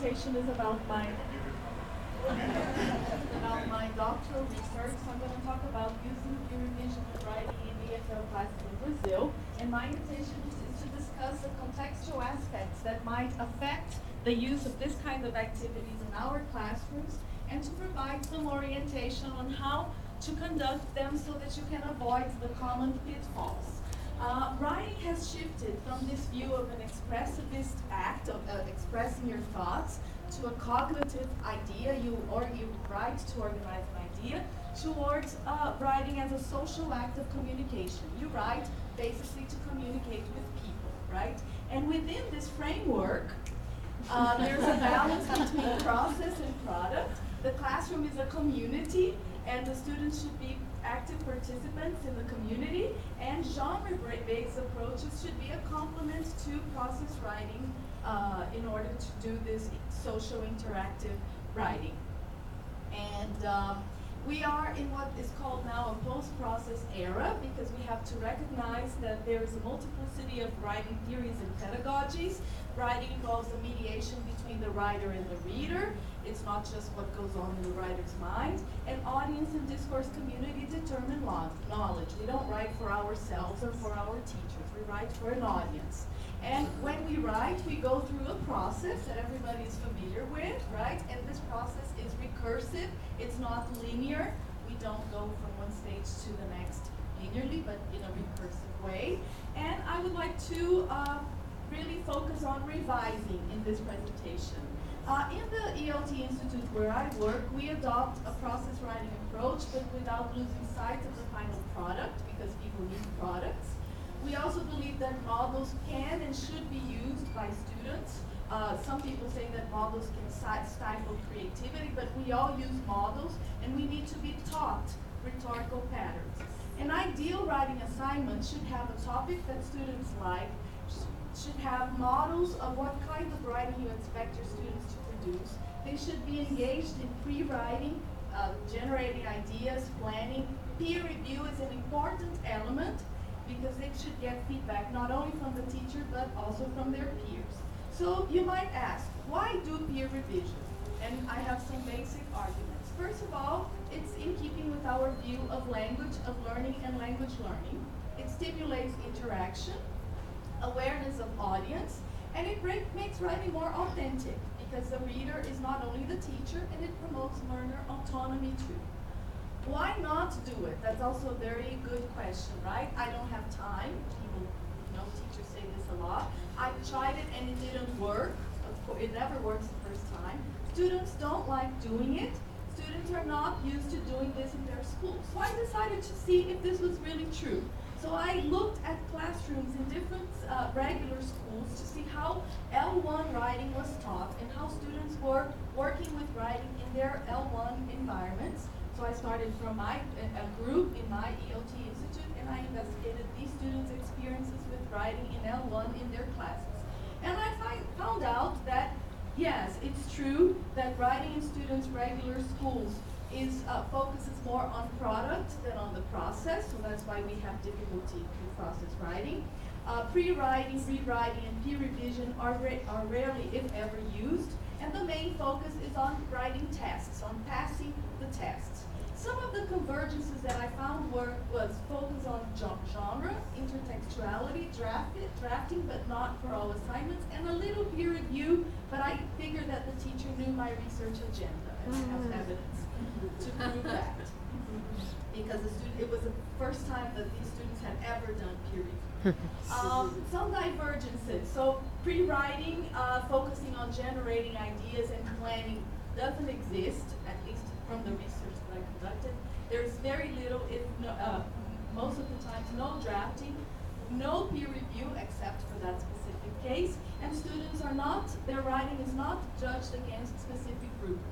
presentation is about my doctoral research. So I'm going to talk about using peer revision and writing in EFL classes in Brazil. And my intention is to discuss the contextual aspects that might affect the use of this kind of activities in our classrooms, and to provide some orientation on how to conduct them so that you can avoid the common pitfalls. Writing has shifted from this view of an expressivist act of expressing your thoughts to a cognitive idea. You write to organize an idea, towards writing as a social act of communication. You write basically to communicate with people, right? And within this framework, there's a balance between process and product. The classroom is a community, and the students should be active participants in the community, and genre-based approaches should be a complement to process writing in order to do this social interactive writing. And we are in what is called now a post-process era, because we have to recognize that there is a multiplicity of writing theories and pedagogies. Writing involves a mediation between the writer and the reader. It's not just what goes on in the writer's mind. And audience and discourse community determine knowledge. We don't write for ourselves or for our teachers. We write for an audience. And when we write, we go through a process that everybody is familiar with, right? And this process is recursive. It's not linear. We don't go from one stage to the next linearly, but in a recursive way. And I would like to really focus on revising in this presentation. In the ELT Institute where I work, we adopt a process writing approach, but without losing sight of the final product, because people need products. We also believe that models can and should be used by students. Some people say that models can stifle creativity, but we all use models, and we need to be taught rhetorical patterns. An ideal writing assignment should have a topic that students like, should have models of what kind of writing you expect your students to produce. They should be engaged in pre-writing, generating ideas, planning. Peer review is an important element, because they should get feedback not only from the teacher but also from their peers. So you might ask, why do peer revision? And I have some basic arguments. First of all, it's in keeping with our view of language, of learning and language learning. It stimulates interaction, awareness of audience, and it makes writing more authentic, because the reader is not only the teacher, and it promotes learner autonomy too. Why not do it? That's also a very good question, right? I don't have time. People, teachers say this a lot. I tried it and it didn't work. Of course, it never works the first time. Students don't like doing it. Students are not used to doing this in their schools. So I decided to see if this was really true. So I looked at classrooms in different regular schools to see how L1 writing was taught and how students were working with writing in their L1 environments. So I started from a group in my ELT Institute, and I investigated these students' experiences with writing in L1 in their classes. And I found out that, yes, it's true that writing in students' regular schools focuses more on product than on the process, so that's why we have difficulty with process writing. Pre-writing, rewriting, and peer revision are rarely, if ever, used, and the main focus is on writing tests, on passing the tests. Some of the convergences that I found was focus on genre, intertextuality, drafting, but not for all assignments, and a little peer review, but I figured that the teacher knew my research agenda, and I have evidence to prove that. Because it was the first time that these students had ever done peer review. Some divergences. So pre-writing, focusing on generating ideas and planning doesn't exist, at least from the research that I conducted. There's very little, most of the times, no drafting, no peer review except for that specific case, and students their writing is not judged against specific rubrics.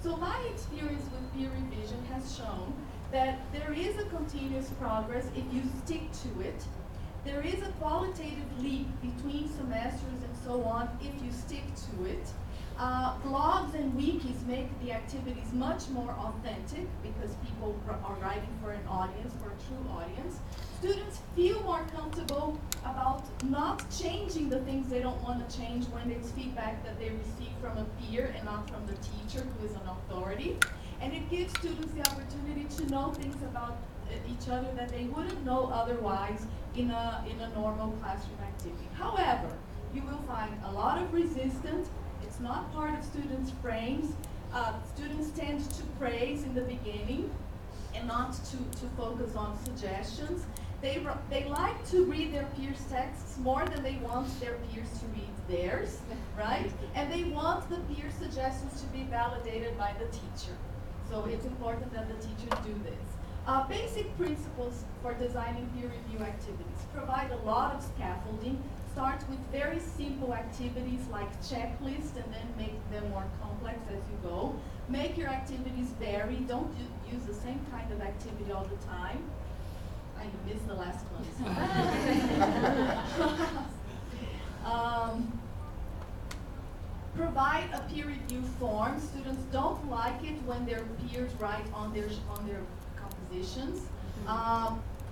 So my experience with peer revision has shown that there is a continuous progress if you stick to it. There is a qualitative leap between semesters and so on if you stick to it. Blogs and wikis make the activities much more authentic because people are writing for an audience, for a true audience. Students feel more comfortable about not changing the things they don't want to change when it's feedback that they receive from a peer and not from the teacher who is an authority. And it gives students the opportunity to know things about each other that they wouldn't know otherwise in a normal classroom activity. However, you will find a lot of resistance. It's not part of students' frames. Students tend to praise in the beginning and not to focus on suggestions. They like to read their peers' texts more than they want their peers to read theirs, right? And they want the peer suggestions to be validated by the teacher. So it's important that the teachers do this. Basic principles for designing peer review activities. Provide a lot of scaffolding. Start with very simple activities like checklists and then make them more complex as you go. Make your activities vary. Don't use the same kind of activity all the time. You missed the last one. Provide a peer review form. Students don't like it when their peers write on their compositions.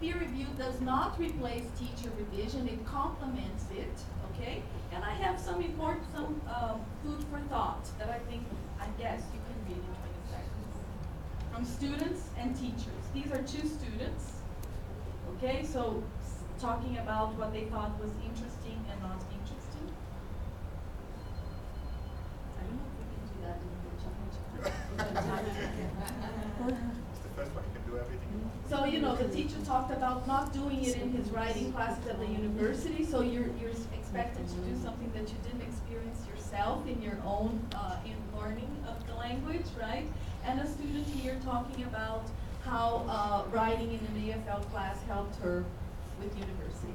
Peer review does not replace teacher revision, it complements it, okay? And I have some food for thought that I guess you can read in 20 seconds. From students and teachers. These are 2 students, okay? So talking about what they thought was interesting and not interesting. I don't know if we can do that in the challenge. First one, you can do everything you want. So, the teacher talked about not doing it in his writing classes at the university, so you're expected to do something that you didn't experience yourself in your own in learning of the language, right? And a student here talking about how writing in an EFL class helped her with university.